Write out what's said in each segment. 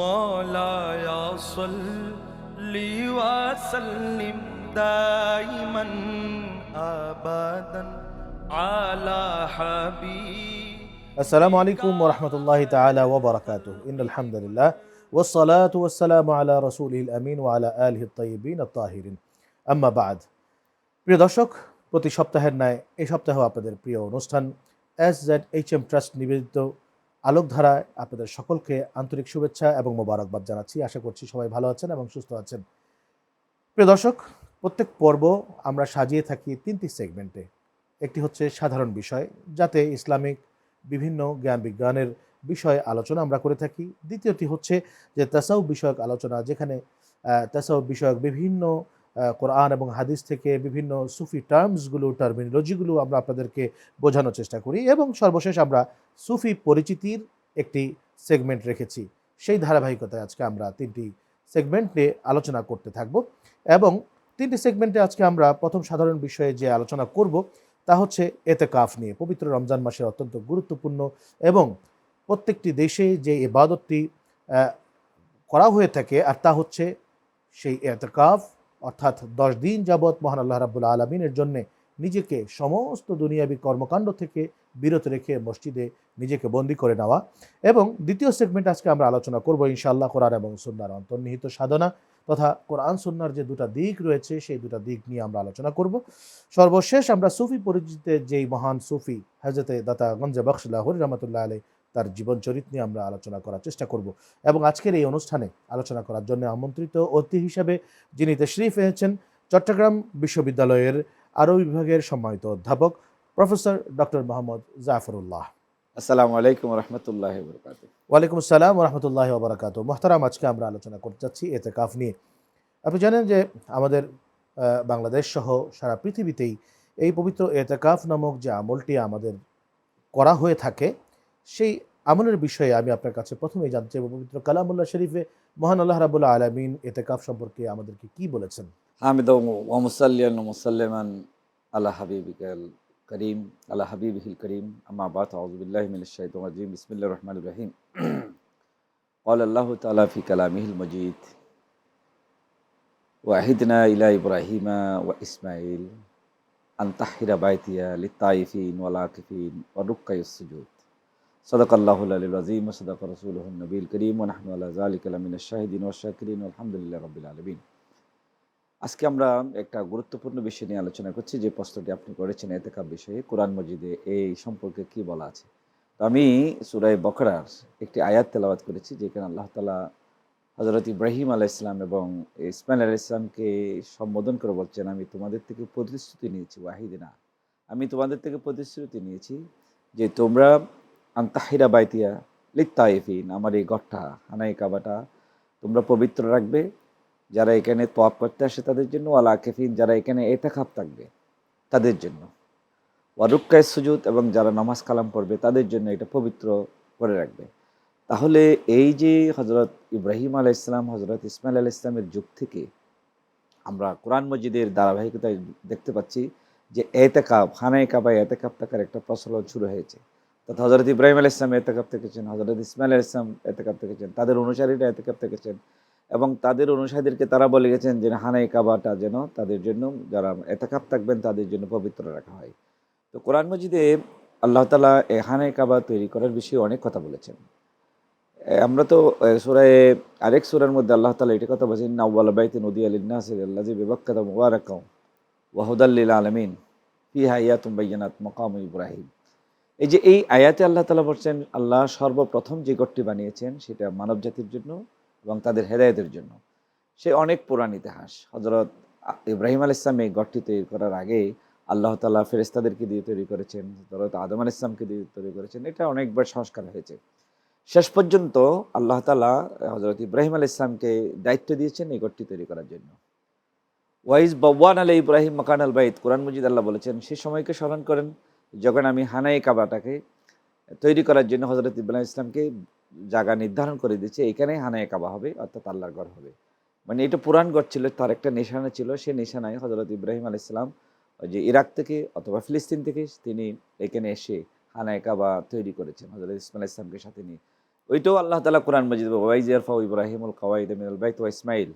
مولاي صل وسلم دائما أبدا على حبيب আসসালামু আলাইকুম ওরহমতুল্লাহি তাআলা ওয়া বারাকাতুহু ইন্নাল হামদুলিল্লাহ ওয়াস সালাতু ওয়াস সালামু আলা রাসূলিল আমিন ওয়া আলা আলিহি আত-তাইয়িবিন আত-তাহিরিন আম্মা বা'দ। প্রিয় দর্শক, প্রতি সপ্তাহের ন্যায় এই সপ্তাহেও আপনাদের প্রিয় অনুষ্ঠান SZHM ট্রাস্ট নিবেদিত আলোকধারায় আপনাদের সকলকে আন্তরিক শুভেচ্ছা এবং মোবারকবাদ জানাচ্ছি। আশা করছি সবাই ভালো আছেন এবং সুস্থ আছেন। প্রিয় দর্শক, প্রত্যেক পর্ব আমরা সাজিয়ে থাকি তিনটি সেগমেন্টে। একটি হচ্ছে সাধারণ বিষয়, যাতে ইসলামিক বিভিন্ন জ্ঞান বিজ্ঞানের বিষয়ে আলোচনা আমরা করে থাকি। দ্বিতীয়টি হচ্ছে যে তাসাউফ বিষয়ক আলোচনা, যেখানে তাসাউফ বিষয়ক বিভিন্ন কোরআন এবং হাদিস থেকে বিভিন্ন সুফি টার্মিনোলজিগুলো আমরা আপনাদেরকে বোঝানোর চেষ্টা করি। এবং সর্বশেষ আমরা সুফি পরিচিতির একটি সেগমেন্ট রেখেছি। সেই ধারাবাহিকতায় আজকে আমরা তিনটি সেগমেন্ট নিয়ে আলোচনা করতে থাকব। এবং তিনটি সেগমেন্টে আজকে আমরা প্রথম সাধারণ বিষয়ে যে আলোচনা করব তা হচ্ছে এতেকাফ নিয়ে। পবিত্র রমজান মাসের অত্যন্ত গুরুত্বপূর্ণ এবং প্রত্যেকটি দেশে যে ইবাদতটি করা হয়ে থাকে, আর তা হচ্ছে সেই এতেকাফ, অর্থাৎ 10 দিন যাবৎ মহান আল্লাহ রাব্বুল আলামিনের জন্যে নিজেকে সমস্ত দুনিয়াবী কর্মকাণ্ড থেকে বিরত রেখে মসজিদে নিজেকে বন্দী করে নেওয়া। এবং দ্বিতীয় সেগমেন্ট আজকে আমরা আলোচনা করব ইনশাআল্লাহ কোরআন এবং সুন্নাহর অন্তর্নিহিত সাধনা তথা কোরআন সুন্নাহর যে দুটা দিক রয়েছে সেই দুটা দিক নিয়ে আমরা আলোচনা করব। সর্বশেষ আমরা সুফি পরিচিতের যেই মহান সুফি হযরতে দাতা গঞ্জে বখশ লাহোরী রহমাতুল্লাহ আলাইহি তার জীবন চরিত নিয়ে আমরা আলোচনা করার চেষ্টা করব। এবং আজকের এই অনুষ্ঠানে আলোচনা করার জন্য আমন্ত্রিত অতিথি হিসেবে যিনি তশরিফ এনেছেন চট্টগ্রাম বিশ্ববিদ্যালয়ের আরবি বিভাগের সম্মানিত অধ্যাপক প্রফেসর ডক্টর মোহাম্মদ জাফরুল্লাহ। আসসালামু আলাইকুম রহমতুল্লাহ বরকাতুহ। ওয়ালাইকুম আসসালাম রহমতুল্লাহ ওবরাকাত। মোহতারাম, আজকে আমরা আলোচনা করতে যাচ্ছি এতেকাফ নিয়ে। আপনি জানেন যে আমাদের বাংলাদেশ সহ সারা পৃথিবীতেই এই পবিত্র এতেকাফ নামক যে আমলটি আমাদের করা হয়ে থাকে, সেই আমলের বিষয়ে আমি আপনার কাছে প্রথমেই জানতে চাইব, পবিত্র কালামুল্লাহ শরীফে মহান আল্লাহ রাব্বুল আলামিন এতেকাফ সম্পর্কে আমাদেরকে কি বলেছেন? হামিদাও ওয়া মুসাল্লিয়ান ওয়া মুসাল্লিমান আলা হাবিবিকাল করিম আলা হাবিবিহিল করিম আম্মা বাদ আউযু বিল্লাহি মিনাশ শাইতানির রাজিম বিসমিল্লাহির রহমানির রহিম। ক্বালা আল্লাহু তাআলা ফি কালামিহিল মাজিদ ওয়া আহিদনা ইলা ইব্রাহিমা ওয়া ইসমাঈল আন তাহহিরা বাইতিয়া লিত-তাইফিন ওয়াল আকিফিন ওয়া রুক্কাইস সুজুদ। সাদাকাল্লাহুল আলিয়্যুল আযীম ওয়া সাদাকা রাসূলুহুন নবিয়্যুল করিম ওয়া নাহনু আলা যালিকা লামিনাশ শাহিদিন ওয়াশ শাকিরিন আলহামদুলিল্লাহি রাব্বিল আলামিন। আজকে আমরা একটা গুরুত্বপূর্ণ বিষয় নিয়ে আলোচনা করছি, যে প্রশ্নটি আপনি করেছেন এতেকাফ বিষয়ে। কোরআন মজিদে এই সম্পর্কে কি বলা আছে? তো আমি সূরা বকরার একটি আয়াত তেলাওয়াত করেছি, যেখানে আল্লাহ তাআলা হযরত ইব্রাহিম আলাইহিস সালাম এবং ইসমাঈল আলাইহিস সালামকে সম্বোধন করে বলছেন, আমি তোমাদের থেকে প্রতিশ্রুতি নিয়েছি, ওয়াহিদিনা, আমি তোমাদের থেকে প্রতিশ্রুতি নিয়েছি যে তোমরা আনতাহিরা বাইতিয়া লিত-তাইফিন, আমার এই ঘরটা হানায়ে কাবাটা তোমরা পবিত্র রাখবে, যারা এখানে তওয়াফ করতে আসে তাদের জন্য, ওয়াল আকিফিন, যারা এখানে ইতিকাফ থাকবে তাদের জন্য, ওয়া রুক্কায়ে সুজুদ, এবং যারা নামাজ কালাম পড়বে তাদের জন্য এটা পবিত্র করে রাখবে। তাহলে এই যে হযরত ইব্রাহিম আলাইহিস সালাম, হযরত ইসমাঈল আলাইহিস সালামের যুগ থেকে আমরা কোরআন মজিদের ধারাবাহিকতায় দেখতে পাচ্ছি যে ইতিকাফ, খানায়ে কাবায় ইতিকাফ থাকার একটা প্রচলন শুরু হয়েছে। তথা হযরত ইব্রাহিম আলাইহিস সালাম ইতিকাফ থেকেছেন, হযরত ইসমাঈল আলাইহিস সালাম ইতিকাফ থেকেছেন, তাদের অনুসারীরা ইতিকাফ থেকেছেন, এবং তাদের অনুসারীদেরকে তারা বলে গেছেন যে খানায়ে কাবাটা যেন তাদের জন্য, যারা ইতিকাফ থাকবেন তাদের জন্য পবিত্র রাখা হয়। তো কোরআন মজিদে আল্লাহ তাআলা এই খানায়ে কাবা তৈরি করার বিষয়ে অনেক কথা বলেছেন। আমরা তো সূরায়ে আরেক সূরার মধ্যে আল্লাহ তাআলা এটা কথা বলেছেন, ইন্না আউওয়ালা বাইতিন উদিয়া লিন-নাসি লাল্লাযী বিবাক্কাতা মুবারাকাও ওয়া হুদাল লিল আলামিন ফিহা আয়াতুম বাইয়িনাত মাকাম ইব্রাহিম। এই যে এই আয়াতে আল্লাহ তাআলা বলছেন, আল্লাহ সর্বপ্রথম যে ঘরটি বানিয়েছেন সেটা মানব জাতির জন্য এবং তাদের হেদায়েতের জন্য। সে অনেক পুরান ইতিহাস। হযরত ইব্রাহিম আলাইহিস সালাম এই ঘরটি তৈরি করার আগে আল্লাহ তাআলা ফেরেশতাদেরকে দিয়ে তৈরি করেছেন, হযরত আদম আলাইহিস সালামকে দিয়ে তৈরি করেছেন। এটা অনেকবার সংস্কার হয়েছে। শেষ পর্যন্ত আল্লাহ তাআলা হযরত ইব্রাহিম আলাইহিস সালামকে দায়িত্ব দিয়েছেন এই ঘরটি তৈরি করার জন্য। ওয়াইজ বাওয়ানা আলা ইব্রাহিম মাকানাল বাইত, কোরআন মজিদ আল্লাহ বলেছেন, সে সময়কে স্মরণ করেন যখন আমি হানায়ে কাবাটাকে তৈরি করার জন্য হযরত ইব্রাহিম ইসলামকে জায়গা নির্ধারণ করে দিয়েছে, এখানেই হানায়ে কাবা হবে, অর্থাৎ আল্লাহর ঘর হবে। মানে এটা পুরান ঘর ছিল, তার একটা নিশানা ছিল, সেই নিশানায় হযরত ইব্রাহিম আলাইহিস সালাম ওই যে ইরাক থেকে অথবা ফিলিস্তিন থেকে তিনি এখানে এসে হানায়ে কাবা তৈরি করেছেন হযরত ইসমাঈল আলাইহিস সালামকে সাথে নিয়ে। ওইটাও আল্লাহ তাআলা কোরআন মাজিদ ওয়াইজ ইয়ারফাউ ইব্রাহিমুল কাওয়াইদ মিনাল বাইত ওয়া ইসমাইল,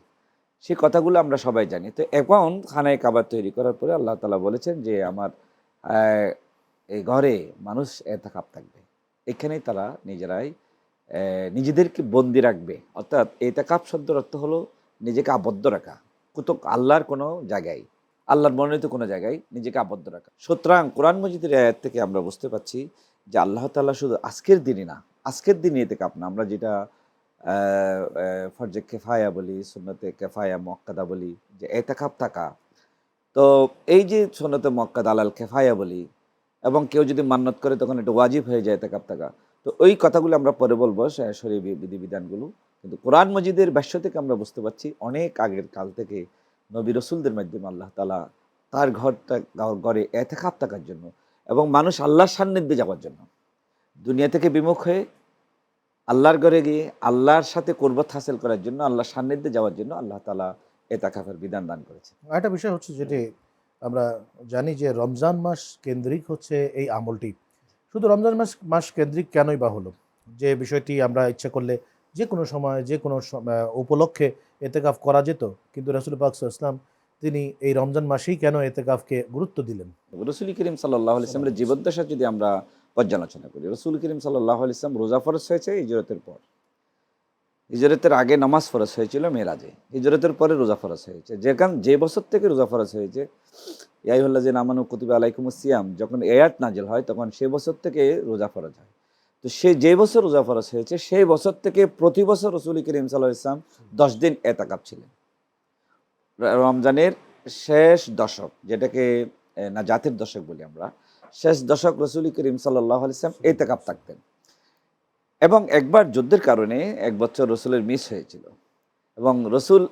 সেই কথাগুলো আমরা সবাই জানি। তো এখন খানায় কাবা তৈরি করার পরে আল্লাহ তাআলা বলেছেন যে আমার এই ঘরে মানুষ এতেকাফ থাকবে, এখানেই তারা নিজেরাই নিজেদেরকে বন্দি রাখবে। অর্থাৎ এতেকাফ শব্দের অর্থ হলো নিজেকে আবদ্ধ রাখা, আল্লাহর কোনো জায়গায়, আল্লাহর মনোনীত কোনো জায়গায় নিজেকে আবদ্ধ রাখা। সুতরাং কোরআন মজিদের আয়াত থেকে আমরা বুঝতে পারছি যে আল্লাহ তাআলা শুধু আজকের দিনই না, আজকের দিনই এতেকাফ না, আমরা যেটা ফরজে কেফায়া বলি, সুন্নতে কেফায়া মুআক্কাদা বলি, যে এতেকাফ থাকা। তো এই যে সুন্নতে মুআক্কাদা আলাল কেফায়া বলি, এবং কেউ যদি মান্নত করে তখন এটা ওয়াজিব হয়ে যায় এতেকাফ থাকা। তো ওই কথাগুলো আমরা পরে বলবো, শরীয়ী বিধিবিধানগুলো। কিন্তু কোরআন মজিদের ভাষ্য থেকে আমরা বুঝতে পারছি অনেক আগের কাল থেকে নবী রসুলদের মাধ্যমে আল্লাহ তাআলা তার ঘরে এতেকাফ থাকার জন্য এবং মানুষ আল্লাহর সান্নিধ্যে যাওয়ার জন্য, দুনিয়া থেকে বিমুখ হয়ে আল্লাহর ঘরে গিয়ে আল্লাহর সাথে কুরবত হাসিল করার জন্য, আল্লাহর সান্নিধ্যে যাওয়ার জন্য আল্লাহ তাআলা এতেকাফের বিধান দান করেছে। আরেকটা বিষয় হচ্ছে যেটি আমরা জানি যে রমজান মাস কেন্দ্রিক হচ্ছে এই আমলটি। শুধু রমজান মাস কেন্দ্রিক কেনই বা হলো? যে বিষয়টি আমরা ইচ্ছা করলে যে কোনো সময় যে কোনো উপলক্ষে এতেকাফ করা যেত, কিন্তু রাসূল পাক সাল্লাল্লাহু আলাইহি ওয়াসাল্লাম তিনি এই রমজান মাসেই কেন এতেকাফকে গুরুত্ব দিলেন? রসুল করিম সাল্লাল্লাহু আলাইহি ওয়াসাল্লামের জীবদ্দশা যদি আমরা পর্যালোচনা করি, রসুল করিম সাল্লাল্লাহু আলাইহি ওয়াসাল্লাম রোজা ফরজ হয়েছে হিজরতের পর। হিজরতের আগে নামাজ ফরজ হয়েছিল মেরাজে, হিজরতের পরে রোজা ফরজ হয়েছে। যে বছর থেকে রোজা ফরজ হয়েছে, ইয়া আইয়ুহাল্লাযীনা আমানু কুতিবা আলাইকুমুস সিয়াম, যখন এই আয়াত নাজিল হয় তখন সেই বছর থেকে রোজা ফরজ হয়। তো যে বছর রোজা ফরজ হয়েছে সেই বছর থেকে প্রতি বছর রসুল করিম সাল্লাল্লাহু আলাইহি ওয়াসাল্লাম 10 দিন এতেকাফ ছিলেন। রমজানের শেষ দশক, যেটাকে নাজাতের দশক বলি আমরা, শেষ দশক রসুল করিম সাল্লাল্লাহু আলাইহি ওয়াসাল্লাম এতেকাফ থাকতেন। এবং একবার যুদ্ধের কারণে এক বছর রসুলের মিস হয়েছিল, এবং রসুল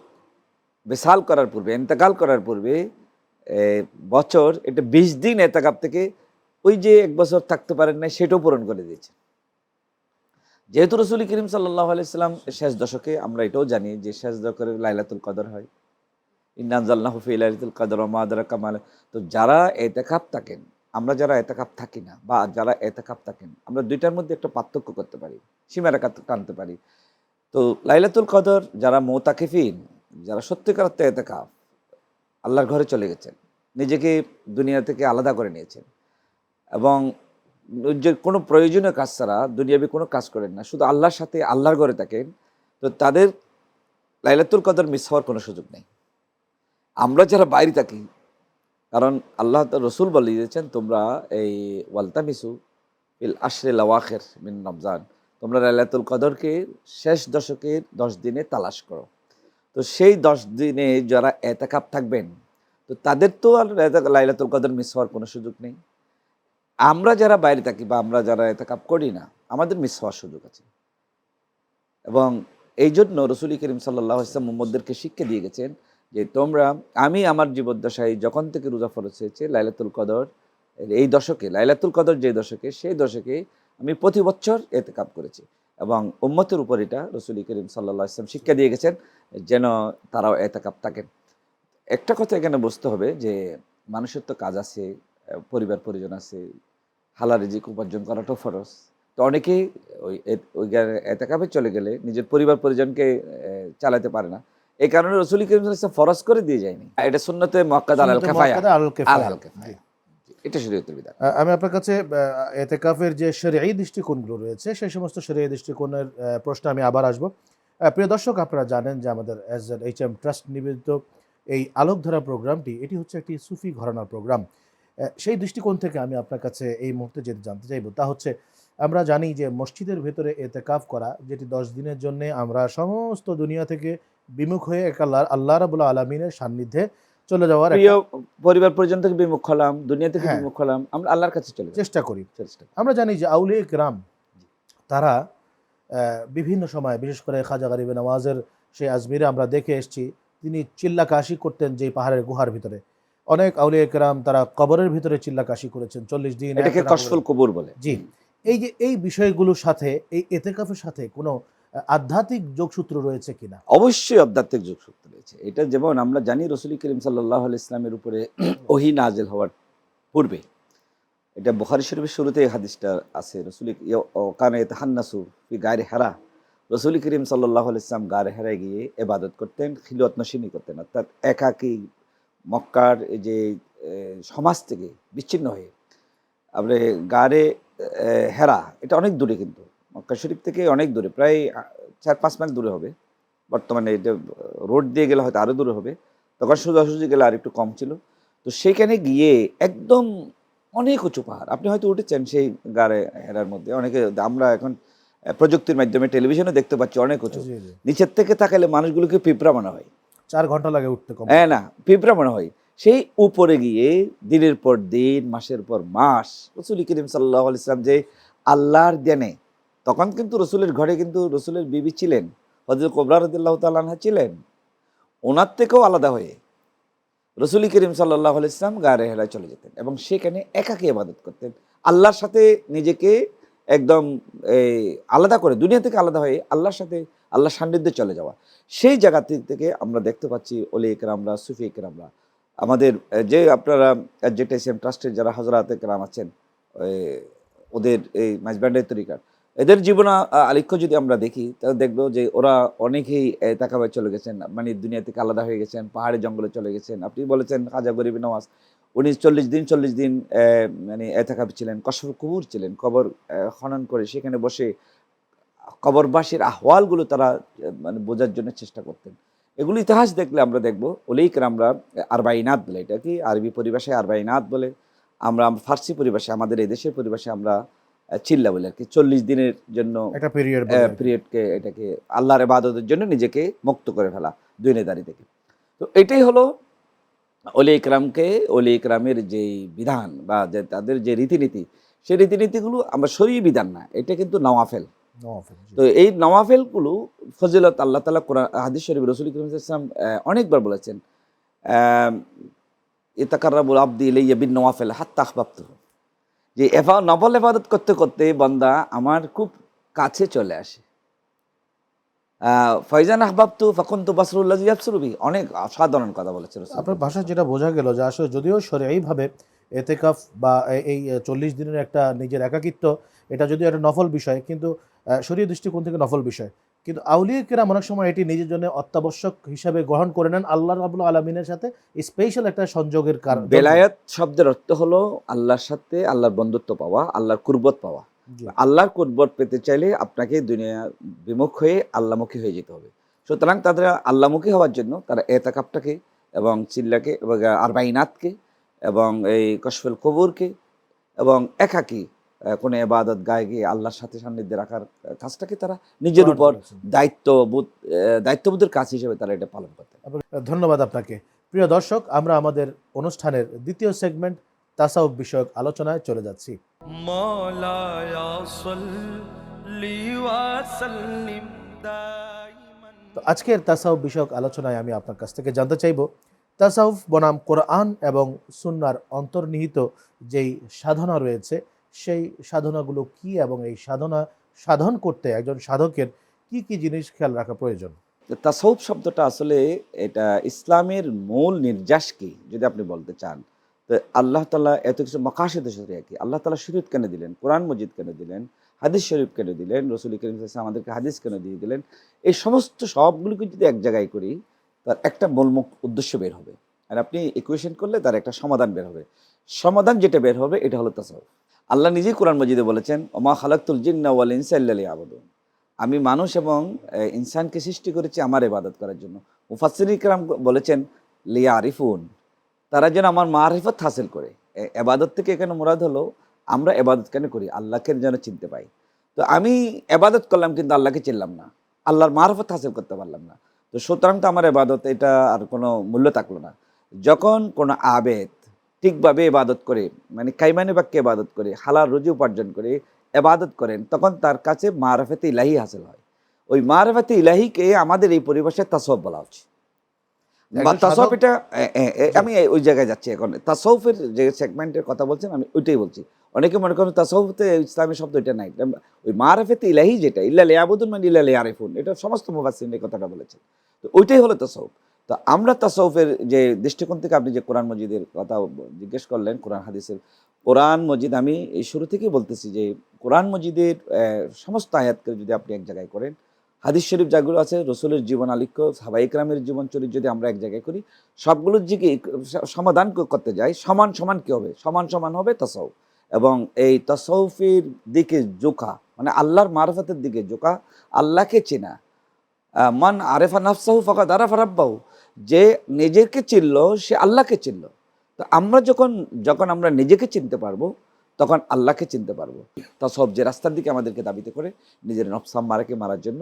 বেসাল করার পূর্বে, ইন্তেকাল করার পূর্বে বছর এটা 20 দিন এতেকাফ থেকে ওই যে এক বছর থাকতে পারেন না সেটাও পূরণ করে দিয়েছে। যেহেতু রসুল করিম সাল্লাল্লাহু আলাইহি ওয়াসাল্লাম শেষ দশকে, আমরা এটাও জানি যে শেষ দশকে লাইলাতুল কদর হয়, ইন্না আনজালনাহু ফি লাইলাতুল কদর ওয়া মা আদরাকা মা। তো যারা এতেকাফ থাকেন, আমরা যারা এতেকাফ থাকি না বা যারা এতেকাফ থাকেন, আমরা দুইটার মধ্যে একটা পার্থক্য করতে পারি, সীমারেখা টানতে পারি। তো লাইলাতুল কদর যারা মুতাকিফিন, যারা সত্যিকার অর্থে এতেকাফ, আল্লাহর ঘরে চলে গেছেন, নিজেকে দুনিয়া থেকে আলাদা করে নিয়েছেন এবং যে কোনো প্রয়োজনীয় কাজ ছাড়া দুনিয়াবি কোনো কাজ করেন না, শুধু আল্লাহর সাথে আল্লাহর ঘরে থাকেন, তো তাদের লাইলাতুল কদর মিস হওয়ার কোনো সুযোগ নেই। আমরা যারা বাইরে থাকি, কারণ আল্লাহ রসুল বলে দিয়েছেন তোমরা এই ওয়ালতামিসু ফিল আশরিল আওয়াখির মিন রমজান, তোমরা লাইলাতুল কদরকে শেষ দশকের 10 দিনে তালাশ করো। তো সেই 10 দিনে যারা এতেকাফ থাকবেন, তো তাদের তো আর লাইলাতুল কদর মিস হওয়ার কোনো সুযোগ নেই। আমরা যারা বাইরে থাকি বা আমরা যারা এতেকাফ করি না, আমাদের মিস হওয়ার সুযোগ আছে। এবং এই জন্য রসুল করিম সাল্লাল্লাহু আলাইহি ওয়াসাল্লাম মুহাম্মদদেরকে শিক্ষা দিয়ে গেছেন যে আমি আমার জীবদ্দশায় যখন থেকে রোজা ফরজ হয়েছে লাইলাতুল কদর এই দশকে, লাইলাতুল কদর যে দশকে, সেই দশকে আমি প্রতি বছর এতেকাফ করেছি। এবং উম্মতের উপর এটা রসুল করিম সাল্লাল্লাহু আলাইহি ওয়াসাল্লাম শিক্ষা দিয়ে গেছেন যেন তারাও এতেকাফ থাকেন। একটা কথা এখানে বুঝতে হবে যে মানুষের তো কাজ আছে, পরিবার পরিজন আছে, হালাল রিজিক উপার্জন করাটাও ফরজ। তো অনেকেই ওই এতেকাফে চলে গেলে নিজের পরিবার পরিজনকে চালাতে পারে না, এই কারণে রসুল করিম সাল্লাল্লাহু আলাইহি ওয়াসাল্লাম ফরজ করে দিয়ে যায়নি। এটা সুন্নতে মুআক্কাদা আলাল কিফায়া, এটা শরীয়তের বিধান। আমি আপনার কাছে এতেকাফের যে শরঈ দৃষ্টিকোণগুলো রয়েছে সেই সমস্ত শরঈ দৃষ্টিকোণের প্রশ্নে আমি আবার আসব। প্রিয় দর্শক, আপনারা জানেন যে আমাদের SZHM ট্রাস্ট নিবেদিত এই আলোকধারা প্রোগ্রামটি, এটি হচ্ছে একটি সুফি ঘরানার প্রোগ্রাম। সেই দৃষ্টিকোণ থেকে আমি আপনার কাছে এই মুহূর্তে যেটা জানতে চাইব তা হচ্ছে, আমরা জানি যে মসজিদের ভেতরে এতেকাফ করা, যেটি 10 দিনের জন্য আমরা সমস্ত দুনিয়া থেকে বিমুখ হয়ে আল্লাহ রাব্বুল আলামিনের সান্নিধ্যে চলে যাওয়ার পরিবার পরিজন থেকে বিমুখ হলাম, দুনিয়া থেকে বিমুখ হলাম, আমরা আল্লাহর কাছে চলে চেষ্টা করি। আমরা জানি যে আউলিয়া কিরাম তারা বিভিন্ন সময়, বিশেষ করে খাজা গরিবে নওয়াজের সেই আজমিরে আমরা দেখে এসেছি, তিনি চিল্লাকাশি করতেন যে পাহাড়ের গুহার ভিতরে। অনেক আউলিয়া কিরাম তারা কবরের ভিতরে চিল্লাকাশি করেছেন 40 দিন, এটাকে কশফুল কবর বলে। জি, এই যে এই বিষয়গুলোর সাথে এই এতেকাফের সাথে কোনো আধ্যাত্মিক যোগসূত্র রয়েছে কিনা? অবশ্যই আধ্যাত্মিক যোগসূত্র রয়েছে। এটা যেমন আমরা জানি রসুল করিম সাল্লাল্লাহু আলাইহি ওয়াসাল্লামের উপরে ওহী নাজিল হওয়ার পূর্বে এটা বুখারী শরীফের শুরুতে এই হাদিসটা আছে, রসুল কানে তাহান্নাসু ফি গায়রি হেরা, রসুল করিম সাল্লাল্লাহু আলাইহি ওয়াসাল্লাম গায়রে হেরায় গিয়ে ইবাদত করতেন, খিলওয়াত নশিনী করতেন, অর্থাৎ একাকী মক্কার এই যে সমাজ থেকে বিচ্ছিন্ন হয়ে। আপনি গারে হেরা এটা অনেক দূরে, কিন্তু মক্কা শরীফ থেকে অনেক দূরে, প্রায় 4-5 মাইল দূরে হবে। বর্তমানে এটা রোড দিয়ে গেলে হয়তো আরও দূরে হবে, তখন সোজাসুজি গেলে আর একটু কম ছিল। তো সেখানে গিয়ে একদম অনেক উঁচু পাহাড়, আপনি হয়তো উঠেছেন সেই গারে হেরার মধ্যে, অনেকে আমরা এখন প্রযুক্তির মাধ্যমে টেলিভিশনে দেখতে পাচ্ছি অনেক উঁচু। জি, জি। নিচের থেকে তাকালে মানুষগুলোকে পিঁপড়া মনে হয়। 4 ঘন্টা লাগে উঠতে কম। হ্যাঁ, না পিঁপড়া মনে হয়। সেই উপরে গিয়ে দিনের পর দিন, মাসের পর মাস রসুল করিম সাল্লাল্লাহু আলাইহি ওয়াসাল্লাম যে আল্লাহর জ্ঞানে, তখন কিন্তু রসুলের ঘরে কিন্তু রসুলের বিবি ছিলেন, হযরত কুবরা রাদিয়াল্লাহু তাআলা আনহা ছিলেন, ওনার থেকেও আলাদা হয়ে রসুল করিম সাল্লাল্লাহু আলাইহি ওয়াসাল্লাম গারে হেরায় চলে যেতেন এবং সেখানে একাকী ইবাদত করতেন, আল্লাহর সাথে নিজেকে একদম আলাদা করে, দুনিয়া থেকে আলাদা হয়ে আল্লাহর সাথে, আল্লাহর সান্নিধ্যে চলে যাওয়া। সেই জায়গা থেকে আমরা দেখতে পাচ্ছি ওলি একরামরা, সুফি একরামরা, আমাদের যে আপনারা JTSM ট্রাস্টের যারা হযরত একরাম আছেন, ওদের এই মাইজবান্ডারি তরিকার, এদের জীবন আলিখ্য যদি আমরা দেখি তাহলে দেখবো যে ওরা অনেকেই তাকাবায় চলে গেছেন, মানে দুনিয়া থেকে আলাদা হয়ে গেছেন, পাহাড়ি জঙ্গলে চলে গেছেন। আপনি বলেছেন খাজা গরিব নওয়াজ, উনি 40 দিন মানে এতেকাফ ছিলেন, কশফ কুবুর ছিলেন, কবর খনন করে সেখানে বসে কবরবাসীর আহওয়ালগুলো তারা মানে বোঝার জন্য চেষ্টা করতেন। এগুলো ইতিহাস দেখলে আমরা দেখবো ওলেই কেরামরা আরবাইনাত বলে, এটা কি আরবি পরিভাষায় আরবাইনাত বলে, আমরা ফার্সি পরিভাষায়, আমাদের এই দেশের পরিভাষায় আমরা চিল্লা বলে আর কি। 40 দিনের জন্য একটা পিরিয়ড পিরিয়ডকে, এটাকে আল্লাহর ইবাদতের জন্য নিজেকে মুক্ত করে ফেলা দুনিয়াদারি থেকে। তো এটাই হলো ওলি ইকরামকে, ওলি ইকরামের যেই বিধান বা যে তাদের যে রীতিনীতি, সেই রীতিনীতিগুলো আমরা শরীয়ী বিধান না, এটা কিন্তু নওয়াফেল। তো এই নওয়াফেলগুলো ফজিলত আল্লাহ তাআলা কোরআন হাদিস শরীফ রাসূল করিম সাল্লাল্লাহু আলাইহি ওয়াসাল্লাম অনেকবার বলেছেন, ইতাকাররাবুল আবদি ইলাইয়া বিন নওয়াফেল হাত্তা আহবাবতুহু, যে নফল ইবাদত করতে করতে বান্দা আমার খুব কাছে চলে আসে। ফয়জান আহবাবতু ফাকুনতু বাসরুল্লাযী ইয়াবসুরু বিহি, অনেক অসাধারণ কথা বলেছে রাসূল। আপনার ভাষা যেটা বোঝা গেল যে আসলে যদিও শরীয়ীভাবে এতেকাফ বা এই 40 দিনের একটা নিজের একাকিত্ব, এটা যদিও একটা নফল বিষয়, কিন্তু শরীয়ত দৃষ্টিকোণ থেকে নফল বিষয়, কিন্তু আউলিয়া কেরাম অনেক সময় এটি নিজের জন্য অত্যাবশ্যক হিসাবে গ্রহণ করে নেন আল্লাহ রাব্বুল আলামিনের সাথে স্পেশাল একটা সংযোগের কারণ। বেলায়েত শব্দের অর্থ হলো আল্লাহর সাথে আল্লাহর বন্ধুত্ব পাওয়া, আল্লাহর কুরবত পাওয়া। আল্লাহর কুরবত পেতে চাইলে আপনাকে দুনিয়া বিমুখ হয়ে আল্লাহমুখী হয়ে যেতে হবে। সুতরাং তাদের আল্লাহমুখী হওয়ার জন্য তারা এতেকাফটাকে এবং চিল্লাকে এবং আরবাইনাতকে এবং এই কশফুল কবুরকে এবং একাকী কোনো ইবাদত গায়ে গিয়ে আল্লাহর সাথে সান্নিধ্যে রাখার কাজটাকে তারা নিজের উপর দায়িত্ববোধের কাজ হিসেবে তারা এটা পালন করতে। ধন্যবাদ আপনাকে। প্রিয় দর্শক, আমরা আমাদের অনুষ্ঠানের দ্বিতীয় সেগমেন্ট তাসাউফ বিষয়ক আলোচনায় চলে যাচ্ছি। মাওলায়া সাল্লি ওয়া সাল্লিম দাইমান। তো আজকের তাসাউফ বিষয়ক আলোচনায় আমি আপনার কাছ থেকে জানতে চাইব, তাসাউফ বনাম কোরআন এবং সুন্নাহর অন্তর্নিহিত যেই সাধনা রয়েছে, সেই সাধনাগুলো কি এবং এই সাধন করতে একজন সাধকের কি কি জিনিস খেয়াল রাখা প্রয়োজন? তাসাউফ শব্দটা আসলে এটা ইসলামের মূল নির্যাস কি যদি আপনি বলতে চান, তো আল্লাহ তাআলা এত কিছু মাকাসিদে শরিয়া কি, আল্লাহ তাআলা শরীয়ত কেন দিলেন, কোরআন মজিদ কেন দিলেন, হাদিস শরীফ কেন দিলেন, রাসূল করিম সাল্লাল্লাহু আলাইহি ওয়াসাল্লাম আমাদেরকে হাদিস কেন দিয়ে দিলেন, এই সমস্ত সবগুলোকে যদি এক জায়গায় করি তার একটা মূল উদ্দেশ্য বের হবে, আর আপনি ইকুয়েশন করলে তার একটা সমাধান বের হবে। সমাধান যেটা বের হবে এটা হলো তাসাউফ। আল্লাহ নিজেই কোরআন মজিদে বলেছেন, ওমা খালাকতুল জিন্না ওয়াল ইনসা ইল্লা লিয়াবুদুন, আমি মানুষ এবং ইনসানকে সৃষ্টি করেছি আমার ইবাদত করার জন্য। মুফাসসিরিন কিরাম বলেছেন লিয়ারিফুন, তারা যেন আমার মারিফত হাসিল করে। ইবাদত থেকে এখানে মুরাদ হলো আমরা ইবাদত কেন করি, আল্লাহকে যেন চিনতে পাই। তো আমি ইবাদত করলাম কিন্তু আল্লাহকে চিনলাম না, আল্লাহর মারিফত হাসিল করতে পারলাম না, তো সুতরাং তো আমার ইবাদত এটা আর কোনো মূল্য থাকলো না। যখন কোনো আবেদ ঠিকভাবে ইবাদত করে, মানে কাইমানে বাক্যে ইবাদত করে, হালাল রুজি উপার্জন করে ইবাদত করেন, তখন তার কাছে মারিফতে ইলাহি হাসিল হয়। ওই মারিফতে ইলাহিকে আমাদের এই পরিভাষায় তাসাউফ বলা হচ্ছে। তাসাউফ এটা আমি ওই জায়গায় যাচ্ছি এখন। তাসাউফের যে সেগমেন্টের কথা বলছেন আমি ওইটাই বলছি। অনেকে মনে করেন তাসাউফতে ইসলামী শব্দ এটা নাই, ওই মারিফতে ইলাহি যেটা, ইল্লা লিয়াবুদুন মানে ইল্লা লিয়ারিফুন, এটা সমস্ত মুফাসসিরিন এই কথাটা বলেছেন। তো ওইটাই হলো তাসাউফ। তো আমরা তাসাউফের যে দৃষ্টিকোণ থেকে আপনি যে কোরআন মজিদের কথা জিজ্ঞেস করলেন, কোরআন হাদিসের, কোরআন মজিদ আমি এই শুরু থেকেই বলতেছি যে কোরআন মজিদের সমস্ত আয়াতকে যদি আপনি এক জায়গায় করেন, হাদিস শরীফ যেগুলো আছে রসুলের জীবন আলিখ্য, সাহাবায়ে ইকরামের জীবন চরিত্র যদি আমরা এক জায়গায় করি, সবগুলোর দিকে সমাধান করতে যাই, সমান সমান কী হবে? সমান সমান হবে তাসাউফ। এবং এই তাসাউফের দিকে ঝোঁকা মানে আল্লাহর মারফতের দিকে ঝোঁকা, আল্লাহকে চেনা। মান আরেফা নাফসাহু ফাকাদ আরাফা রাব্বাহু, যে নিজেকে চিনল সে আল্লাহকে চিনল। তো আমরা যখন যখন আমরা নিজেকে চিনতে পারবো তখন আল্লাহকে চিনতে পারবো। তাসawwuf যে রাস্তার দিকে আমাদেরকে দাবিত করে নিজের নফস আম্মারাকে মারার জন্য,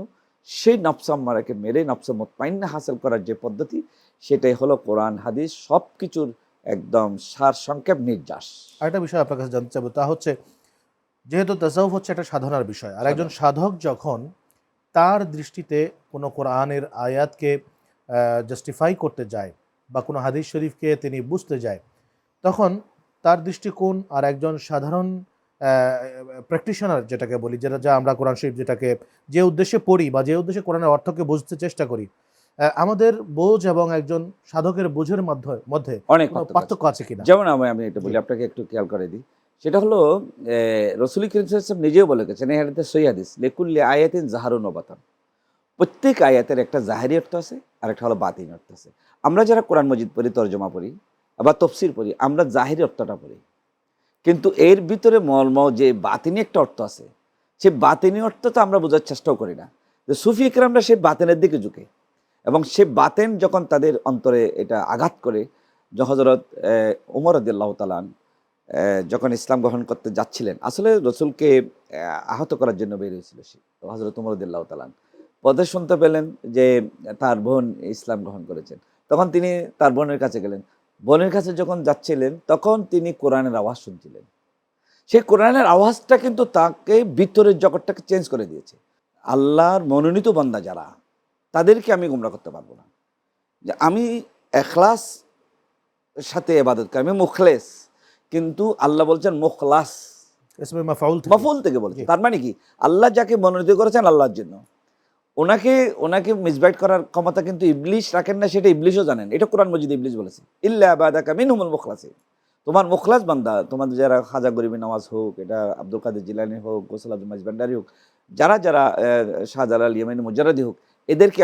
সেই নফস আম্মারাকে মেরে নফস মুতমাইন্না হাসিল করার যে পদ্ধতি, সেটাই হলো কোরআন হাদিস সব কিছুর একদম সার সংক্ষেপ নির্যাস। আরেকটা বিষয় আপনার কাছে জানতে চাইবো, তা হচ্ছে যেহেতু তাসাউফ হচ্ছে একটা সাধনার বিষয়, আর একজন সাধক যখন তার দৃষ্টিতে কোনো কোরআনের আয়াতকে জাস্টিফাই করতে যায় বা কোনো হাদিস শরীফকে তিনি বুঝতে যায়, তখন তার দৃষ্টিকোণ আর একজন সাধারণ প্র্যাকটিশনার যেটাকে বলি, যেটা যা আমরা কোরআন শরীফ যেটাকে যে উদ্দেশ্যে পড়ি বা যে উদ্দেশ্যে কোরআনের অর্থকে বুঝতে চেষ্টা করি, আমাদের বোঝ এবং একজন সাধকের বোঝের মধ্যে অনেক পার্থক্য আছে কিনা? যেমন আমি এটা বলি, আপনাকে একটু খেয়াল করে দিই। সেটা হলো রাসূল করিম সাল্লাল্লাহু আলাইহি ওয়াসাল্লাম নিজেও বলে গেছেন, এই হাদিসে সহিহ হাদিস, লিকুল্লি আয়াতিন যাহারুন ওয়া বাতান, প্রত্যেক আয়াতের একটা জাহেরি অর্থ আছে আর একটা হলো বাতিনি অর্থ আছে। আমরা যারা কোরআন মজিদ পড়ি, তর্জমা পড়ি, আবার তফসির পড়ি, আমরা জাহেরি অর্থটা পড়ি, কিন্তু এর ভিতরে মর্ম যে বাতিনি একটা অর্থ আছে, সেই বাতিনি অর্থটা আমরা বোঝার চেষ্টাও করি না। যে সুফি ইকরামরা সেই বাতেনের দিকে ঝুঁকে, এবং সে বাতেন যখন তাদের অন্তরে এটা আঘাত করে, হযরত ওমর রাদিয়াল্লাহু তাআলা যখন ইসলাম গ্রহণ করতে যাচ্ছিলেন, আসলে রসুলকে আহত করার জন্য বের হয়েছিল সে, হযরত ওমর রাদিয়াল্লাহু তাআলা পথে শুনতে পেলেন যে তার বোন ইসলাম গ্রহণ করেছেন, তখন তিনি তার বোনের কাছে গেলেন। বোনের কাছে যখন যাচ্ছিলেন তখন তিনি কোরআনের আওয়াজ শুনছিলেন। সেই কোরআনের আওয়াজটা কিন্তু তাকে ভিতরের জগৎটাকে চেঞ্জ করে দিয়েছে। আল্লাহর মনোনীত বান্দা যারা, তাদেরকে আমি গোমরা করতে পারবো না। যে আমি এখলাস সাথে ইবাদত করি, আমি মুখলেস, কিন্তু আল্লাহ বলছেন মুখলাস, ইসমে মাফউল মাফউল থেকে বলছে। তার মানে কি, আল্লাহ যাকে মনোনীত করেছেন আল্লাহর জন্য, ওনাকে মিসগাইড করার ক্ষমতা কিন্তু ইবলিশ রাখেন না, সেটা ইবলিশও জানেন। এটা কোরআন মজিদে ইবলিশ বলেছে, ইল্লা ইবাদাকা মিনহুমুল মুখলাসিন, তোমার মুখলাস বান্দা, তোমাদের যারা খাজা গরিবী নওয়াজ হোক, এটা আব্দুল কাদের জিলানী হোক, গোসল আব্দুল মাজিদ ভান্ডারী হোক, যারা যারা শাহজালাল ইয়ামানি মুজাররদি হোক, এদেরকে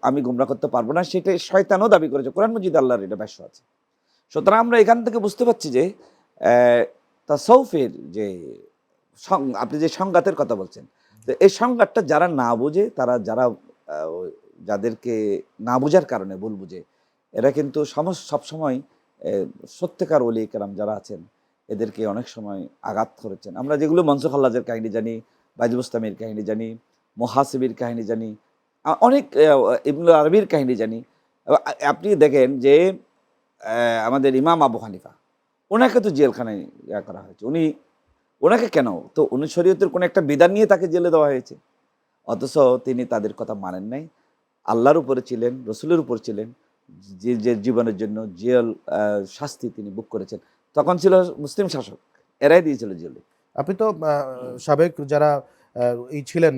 আমি গোমরা করতে পারবো না, সেটা শয়তানও দাবি করেছে। কোরআন মজিদে আল্লাহর এটা ভাষ্য আছে। সুতরাং আমরা এখান থেকে বুঝতে পারছি যে তাসাউফের যে আপনি যে সংঘাতের কথা বলছেন, তো এই সংঘাতটা যারা না বুঝে, যারা যাদেরকে না বোঝার কারণে ভুল বুঝে, এরা কিন্তু সবসময় সত্যিকার ওলি কেরাম যারা আছেন এদেরকে অনেক সময় আঘাত করেছেন। আমরা যেগুলো মনসুখ আল্লাজের কাহিনী জানি, বাইজুল বুস্তামির কাহিনী জানি, মুহাসিবির কাহিনী জানি, অনেক ইবনুল আরবির কাহিনী জানি। আপনি দেখেন যে আমাদের ইমাম আবু হানিফা, ওনাকে তো জেলখানায় করা হয়েছে। ওনাকে কেন? তো উনি শরীয়তের কোনো একটা বিধান নিয়ে তাকে জেলে দেওয়া হয়েছে, অথচ তিনি তাদের কথা মানেন নাই। আল্লাহর উপরে ছিলেন, রসুলের উপর ছিলেন, যে জীবনের জন্য জেল শাস্তি তিনি বুক করেছেন, তখন ছিল মুসলিম শাসক, এরাই দিয়েছিল জেলে। আপনি তো সাবেক যারা ছিলেন,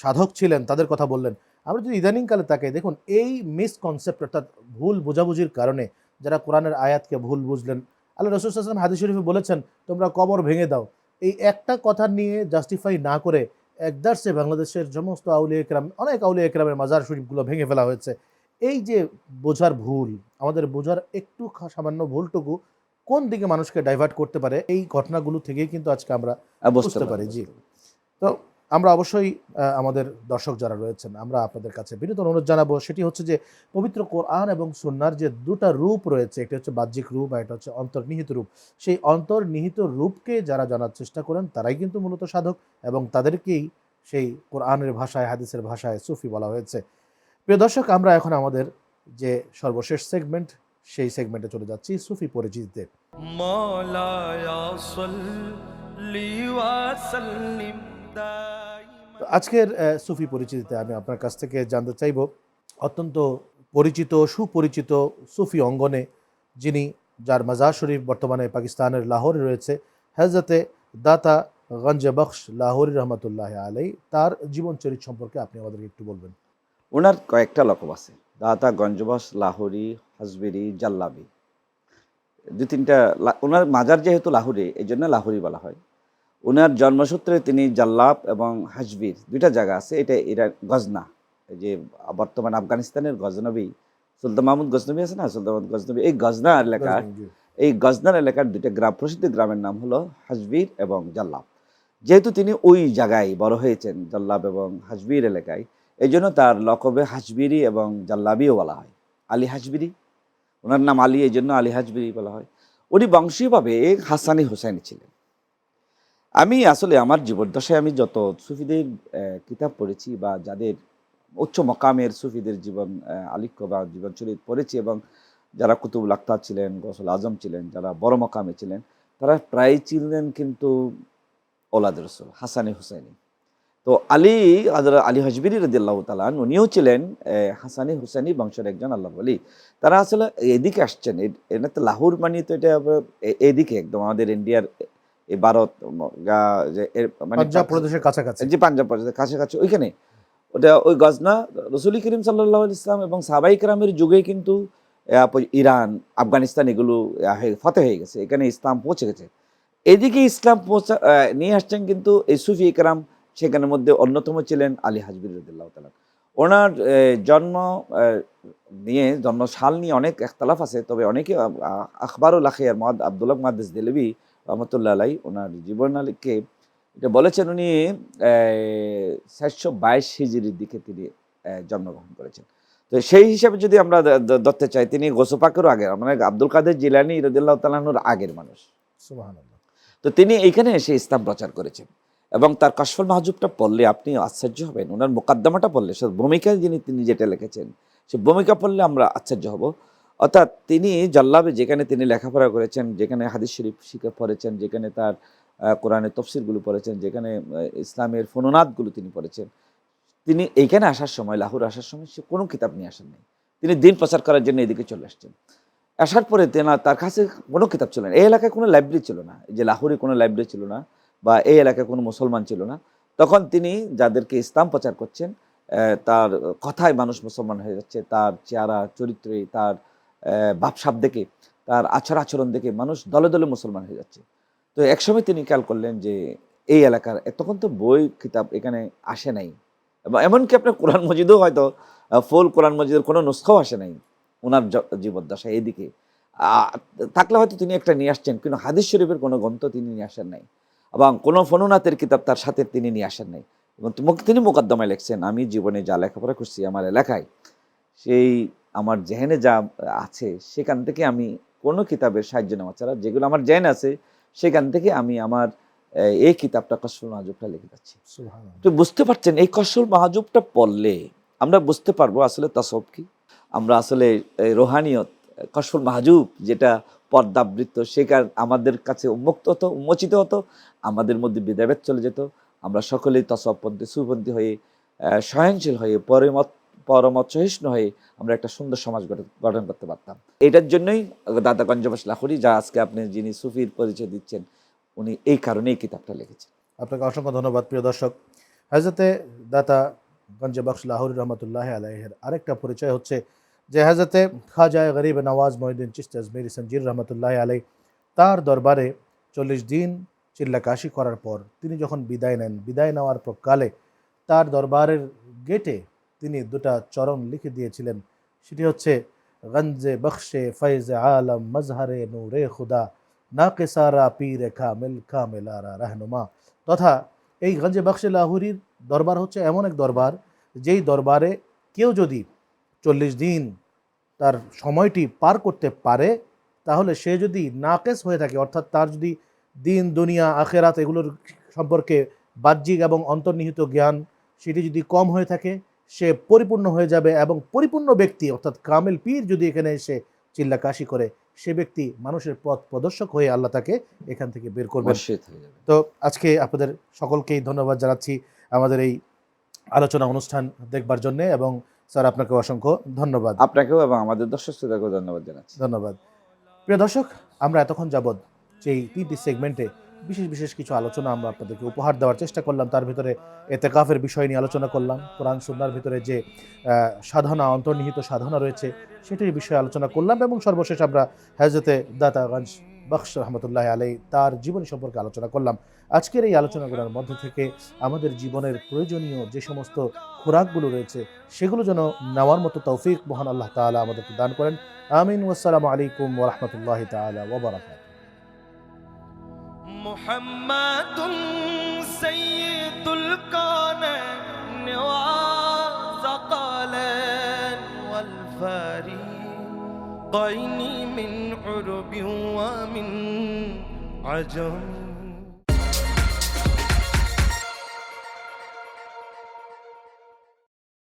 সাধক ছিলেন, তাদের কথা বললেন। আমরা যদি ইদানিংকালে তাকাই, দেখুন এই মিসকনসেপ্ট অর্থাৎ ভুল বোঝাবুঝির কারণে যারা কোরআনের আয়াতকে ভুল বুঝলেন, আল্লাহ রাসূল সাল্লাল্লাহু আলাইহি ওয়াসাল্লাম হাদিস শরীফে বলেছেন তোমরা কবর ভেঙে দাও, এই একটা কথা নিয়ে জাস্টিফাই না করে একদার্সে বাংলাদেশের সমস্ত আউলিয়া একরাম, অনেক আউলিয়া একরামের মাজার শরীফগুলো ভেঙে ফেলা হয়েছে। এই যে বোঝার ভুল, আমাদের বোঝার একটু সামান্য ভুলটুকু কোন দিকে মানুষকে ডাইভার্ট করতে পারে, এই ঘটনাগুলো থেকেই কিন্তু আজকে আমরা বুঝতে পারি। জি, তো আমরা অবশ্যই আমাদের দর্শক যারা রয়েছেন, আমরা আপনাদের কাছে বিনীত অনুরোধ জানাবো, সেটি হচ্ছে যে পবিত্র কোরআন এবং সুন্নাহর যে দুটা রূপ রয়েছে, একটা হচ্ছে বাহ্যিক রূপ আর একটা হচ্ছে অন্তর্নিহিত রূপ। সেই অন্তর্নিহিত রূপকে যারা জানার চেষ্টা করেন তারাই কিন্তু মূলত সাধক, এবং তাদেরকেই সেই কোরআনের ভাষায়, হাদিসের ভাষায় সুফি বলা হয়েছে। প্রিয় দর্শক, আমরা এখন আমাদের যে সর্বশেষ সেগমেন্ট, সেই সেগমেন্টে চলে যাচ্ছি, সুফি পরিচিতিতে। মাওলায়া সাল্লি ওয়া সাল্লিম দাইমান। আজকের সুফি পরিচিতিতে আমি আপনার কাছ থেকে জানতে চাইব অত্যন্ত পরিচিত, সুপরিচিত সুফি অঙ্গনে যিনি, যার মাজার শরীফ বর্তমানে পাকিস্তানের লাহোরে রয়েছে, হযরতে দাতা গঞ্জ বখশ লাহোরি রহমতুল্লাহ আলাই, তার জীবন চরিত সম্পর্কে আপনি আমাদেরকে একটু বলবেন। ওনার কয়েকটা লকব আছে। দাতা, গঞ্জবাস, লাহোরি, হাজবেরি, জাল্লাবি, দু তিনটা। ওনার মাজার যেহেতু লাহোরে, এই জন্য লাহোরি বলা হয়। ওনার জন্মসূত্রে তিনি জাল্লাব এবং হাজবির দুইটা জায়গা আছে, এটা ইরান গজনা, এই যে বর্তমান আফগানিস্তানের গজনবী, সুলতান মাহমুদ গজনবী আছে না, সুলতান মাহমুদ গজনবী, এই গজনা এলাকার, গজনী, জি। এই গজনার এলাকার দুইটা গ্রাম, প্রসিদ্ধ গ্রামের নাম হলো হাজবির এবং জাল্লাব। যেহেতু তিনি ওই জায়গায় বড় হয়েছেন, জাল্লাব এবং হাজবির এলাকায়, এই জন্য তার লকবে হাজবিরি এবং জাল্লাবিও বলা হয়। আলী হাজবিরি, ওনার নাম আলী, এই জন্য আলী হাজবিরি বলা হয়। উনি বংশীয়ভাবে হাসানি হুসাইনি ছিলেন। আমি আসলে আমার জীবদ্দশায় আমি যত সুফিদের কিতাব পড়েছি বা যাদের উচ্চ মকামের সুফিদের জীবন আলিক্য বা জীবনচরিত পড়েছি, এবং যারা কুতুবুল আখতার ছিলেন, গৌসুল আজম ছিলেন, যারা বড় মকামে ছিলেন, তারা প্রায় ছিলেন কিন্তু ওলাদ রসুল, হাসানি হুসাইনি। তো আলী হাজবিরি রাদিয়াল্লাহু তাআলা আনহু, উনিও ছিলেন হাসানি হুসাইনি বংশের একজন আল্লাহর ওলি। তারা আসলে এদিকে আসছেন, এটা তো লাহোর মানে তো এটা এদিকে একদম আমাদের ইন্ডিয়ার এই ভারত মানে পাঞ্জাব প্রদেশের কাছাকাছি। যে পাঞ্জাব প্রদেশের কাছাকাছি ওইখানে, ওটা ওই গজনা। রসুল করিম সাল্লাল্লাহু আলাইহি ইসলাম এবং সাহাবায়ে কেরামের যুগে কিন্তু ইরান, আফগানিস্তান এগুলো ফতে হয়ে গেছে, এখানে ইসলাম পৌঁছে গেছে। এদিকে ইসলাম নিয়ে আসছেন কিন্তু এই সুফি একরাম, সেখানের মধ্যে অন্যতম ছিলেন আলী হাজবির রাদিয়াল্লাহু তাআলা। ওনার জন্ম নিয়ে, জন্ম সাল নিয়ে অনেক ইখতিলাফ আছে, তবে অনেকে আখবারুল আখিয়ার আব্দুল্লাহ মুহাদ্দিস দেহলভী রহমতুল্লাহ আলাইহি ওনার জীবনালিকে এটা বলেছেন, উনি 422 হিজরির দিকে তিনি জন্মগ্রহণ করেছেন। তো সেই হিসাবে যদি আমরা ধরতে চাই, তিনি গৌসে পাকেরও আগের, মানে আব্দুল কাদের জিলানী রাদিয়াল্লাহু তাআলা আনহুর আগের মানুষ। সুবহানাল্লাহ। তো তিনি এইখানে এসে ইসলাম প্রচার করেছেন, এবং তার কাশফুল মাহজুবটা পড়লে আপনি আশ্চর্য হবেন। ওনার মোকদ্দমাটা পড়লে, সে ভূমিকায় তিনি যেটা লিখেছেন, সে ভূমিকা পড়লে আমরা আশ্চর্য হব। অর্থাৎ তিনি জাল্লাবে, যেখানে তিনি লেখাপড়া করেছেন, যেখানে হাদিস শরীফ শিখে পড়েছেন, যেখানে তার কোরআনের তফসিরগুলো পড়েছেন, যেখানে ইসলামের ফনুনাতগুলো তিনি পড়েছেন, তিনি এইখানে আসার সময়, লাহোর আসার সময় সে কোনো কিতাব নিয়ে আসেন নাই। তিনি দিন প্রচার করার জন্য এদিকে চলে আসছেন। আসার পরে তার কাছে কোনো কিতাব ছিল না। এই এলাকায় কোনো লাইব্রেরি ছিল না, এই যে লাহোরে কোনো লাইব্রেরি ছিল না, বা এই এলাকায় কোনো মুসলমান ছিল না। তখন তিনি যাদেরকে ইসলাম প্রচার করছেন, তার কথায় মানুষ মুসলমান হয়ে যাচ্ছে, তার চেহারা চরিত্রে, তার ভাবসাব দেখে, তার আচার আচরণ দেখে মানুষ দলে দলে মুসলমান হয়ে যাচ্ছে। তো একসময় তিনি খেয়াল করলেন যে এই এলাকার, তখন তো বই কিতাব এখানে আসে নাই, এবং এমনকি আপনার কোরআন মজিদও হয়তো ফুল কোরআন মজিদের কোনো নুসখাও আসে নাই ওনার জীবদ্দশায়। এদিকে থাকলে হয়তো তিনি একটা নিয়ে আসছেন, কিন্তু হাদিস শরীফের কোনো গ্রন্থ তিনি নিয়ে আসেন নাই, এবং কোনো ফনুনাতের কিতাব তার সাথে তিনি নিয়ে আসেন নাই। এবং তিনি মোকদ্দমায় লিখছেন, আমি জীবনে যা লেখাপড়া করছি আমার এলাকায়, সেই আমার জেহেনে যা আছে সেখান থেকে আমি কোনো কিতাবের সাহায্য নেওয়া ছাড়া, যেগুলো আমার জেহেনে আছে সেখান থেকে আমি আমার এই কিতাবটা কাশফুল মাহজুবটা লিখে যাচ্ছি। সুবহানাল্লাহ। তো বুঝতে পারছেন, এই কাশফুল মাহজুবটা পড়লে আমরা বুঝতে পারবো আসলে তাসাউফ কি। আমরা আসলে রোহানিয়ত, কাশফুল মাহজুব যেটা পর্দাবৃত্ত, সেখান আমাদের কাছে উন্মুক্ত হতো, উন্মোচিত হতো, আমাদের মধ্যে ভেদাভেদ চলে যেত। আমরা সকলেই তাসাউফপন্থী, সুফপন্থী হয়ে, সহনশীল হয়ে, পরমত সহিষ্ণু হয়ে আমরা একটা সুন্দর সমাজ গঠন করতে পারতাম। এটার জন্যই দাদা গঞ্জবাস লাহোরি, যা আজকে আপনি যিনি সুফির পরিচয় দিচ্ছেন, উনি এই কারণে এই কিতাবটা লিখেছেন। আপনাকে অসংখ্য ধন্যবাদ প্রিয় দর্শক। হযরতে দাতা গঞ্জে বখশ লাহোরী রহমতুল্লাহ আলাইহির আরেকটা পরিচয় হচ্ছে যে হযরতে খাজা গরিব নওয়াজ মঈনুদ্দিন চিশতি আজমেরি সঞ্জির রহমতুল্লাহ আলাইহি, তার দরবারে 40 দিন চিল্লাকাশি করার পর তিনি যখন বিদায় নেন, বিদায় নেওয়ার কালে তার দরবারের গেটে তিনি দুটা চরণ লিখে দিয়েছিলেন। সেটি হচ্ছে গঞ্জে বখশে ফৈজ আলম মজহরে নূরে খুদা নাকিসারা পীর কামেলারা রাহনুমা। তথা এই গঞ্জে বখশে লাহোরীর দরবার হচ্ছে এমন এক দরবার, যেই দরবারে কেউ যদি 40 দিন তার সময়টি পার করতে পারে, তাহলে সে যদি নাকেস হয়ে থাকে, অর্থাৎ তার যদি দিন দুনিয়া আখেরাত এগুলোর সম্পর্কে বাহ্যিক এবং অন্তর্নিহিত জ্ঞান সেটি যদি কম হয়ে থাকে, সে পরিপূর্ণ হয়ে যাবে। এবং পরিপূর্ণ ব্যক্তি অর্থাৎ কামেল পীর যদি এখানে এসে চিল্লাকাশি করে, সে ব্যক্তি মানুষের পথ প্রদর্শক হয়ে আল্লাহ তাকে এখান থেকে বের করবেন। তো আজকে আপনাদের সকলকেই ধন্যবাদ জানাচ্ছি আমাদের এই আলোচনা অনুষ্ঠান দেখবার জন্য, এবং স্যার আপনাকে অসংখ্য ধন্যবাদ। আপনাকেও এবং আমাদের দর্শক শ্রোতাকেও ধন্যবাদ জানাচ্ছি। ধন্যবাদ। প্রিয় দর্শক, আমরা এতক্ষণ যাবৎ যেই 3টি সেগমেন্টে বিশেষ বিশেষ কিছু আলোচনা আমরা আপনাদেরকে উপহার দেওয়ার চেষ্টা করলাম। তার ভিতরে এতেকাফের বিষয় নিয়ে আলোচনা করলাম, কোরআন সুন্নাহর ভিতরে যে সাধনা, অন্তর্নিহিত সাধনা রয়েছে সেটির বিষয়ে আলোচনা করলাম, এবং সর্বশেষ আমরা হযরতে দাতাগঞ্জ বখশ রহমতুল্লাহ আলাইহি তার জীবনী সম্পর্কে আলোচনা করলাম। আজকের এই আলোচনাগুলোর মধ্যে থেকে আমাদের জীবনের প্রয়োজনীয় যে সমস্ত খোরাকগুলো রয়েছে সেগুলো যেন নেওয়ার মতো তৌফিক মহান আল্লাহ তাআলা আমাদেরকে দান করেন। আমিন। ওয়াসসালামু আলাইকুম ওয়া রাহমাতুল্লাহি তাআলা ওয়া বারাকাতুহু। মুহাম্মাদুন সাইয়্যিদুল কাওনাইন ওয়া সাকালান ওয়াল ফারিকাইনি মিন উরবি ওয়া মিন আজম।